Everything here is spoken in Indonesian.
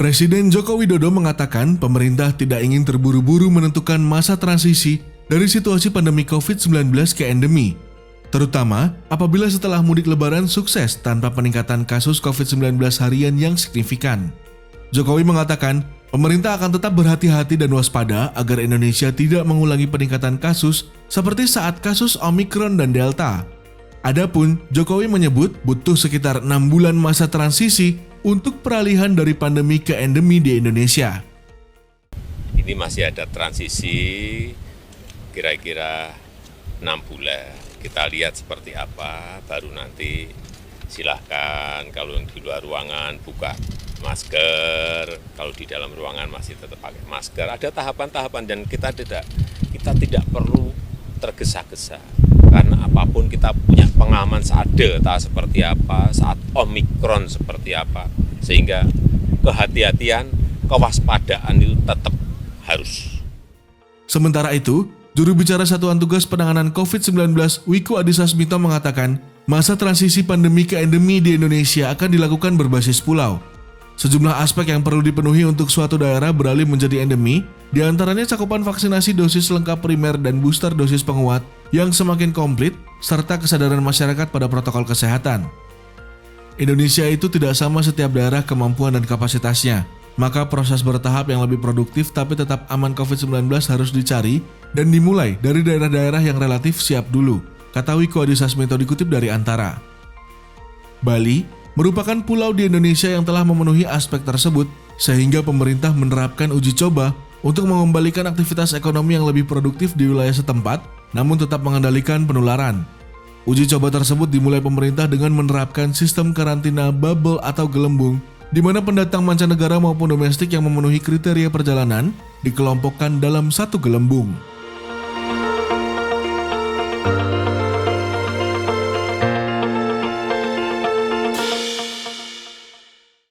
Presiden Joko Widodo mengatakan pemerintah tidak ingin terburu-buru menentukan masa transisi dari situasi pandemi COVID-19 ke endemi, terutama apabila setelah mudik lebaran sukses tanpa peningkatan kasus COVID-19 harian yang signifikan. Jokowi mengatakan pemerintah akan tetap berhati-hati dan waspada agar Indonesia tidak mengulangi peningkatan kasus seperti saat kasus Omikron dan Delta. Adapun Jokowi menyebut butuh sekitar 6 bulan masa transisi untuk peralihan dari pandemi ke endemi di Indonesia. Ini masih ada transisi kira-kira 6 bulan. Kita lihat seperti apa, baru nanti silahkan kalau di luar ruangan buka masker, kalau di dalam ruangan masih tetap pakai masker. Ada tahapan-tahapan dan kita tidak perlu tergesa-gesa. Karena apapun kita punya pengalaman saat Delta seperti apa, saat Omikron seperti apa. Sehingga kehati-hatian, kewaspadaan itu tetap harus. Sementara itu, juru bicara Satuan Tugas Penanganan COVID-19 Wiku Adhisa Smito mengatakan masa transisi pandemi ke endemi di Indonesia akan dilakukan berbasis pulau. Sejumlah aspek yang perlu dipenuhi untuk suatu daerah beralih menjadi endemi, diantaranya cakupan vaksinasi dosis lengkap primer dan booster dosis penguat yang semakin komplit, serta kesadaran masyarakat pada protokol kesehatan. Indonesia itu tidak sama setiap daerah kemampuan dan kapasitasnya, maka proses bertahap yang lebih produktif tapi tetap aman COVID-19 harus dicari dan dimulai dari daerah-daerah yang relatif siap dulu, kata Wiku Adhisa Smito dikutip dari Antara. Bali merupakan pulau di Indonesia yang telah memenuhi aspek tersebut, sehingga pemerintah menerapkan uji coba untuk mengembalikan aktivitas ekonomi yang lebih produktif di wilayah setempat, namun tetap mengendalikan penularan. Uji coba tersebut dimulai pemerintah dengan menerapkan sistem karantina bubble atau gelembung, di mana pendatang mancanegara maupun domestik yang memenuhi kriteria perjalanan dikelompokkan dalam satu gelembung.